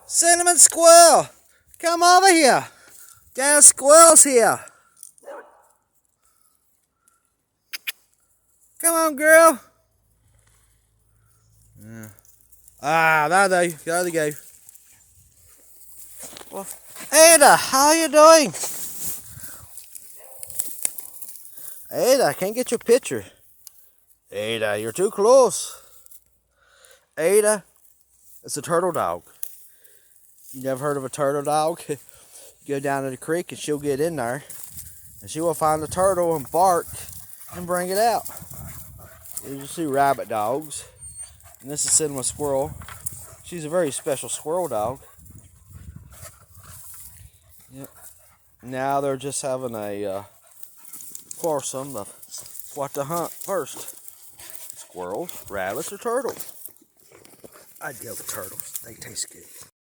Cinnamon squirrel, come over here. Damn squirrel's here. Come on, girl. Yeah. There they go. Well, Ada, how you doing? Ada, I can't get your picture. Ada, you're too close. Ada, it's a turtle dog. You never heard of a turtle dog? Go down to the creek and she'll get in there and she will find the turtle and bark and bring it out. You see rabbit dogs, and this is Cinnamon Squirrel. She's a very special squirrel dog. Yep. Now they're just having a foursome of what to hunt first. Squirrels, rabbits, or turtles. I'd go with turtles. They taste good.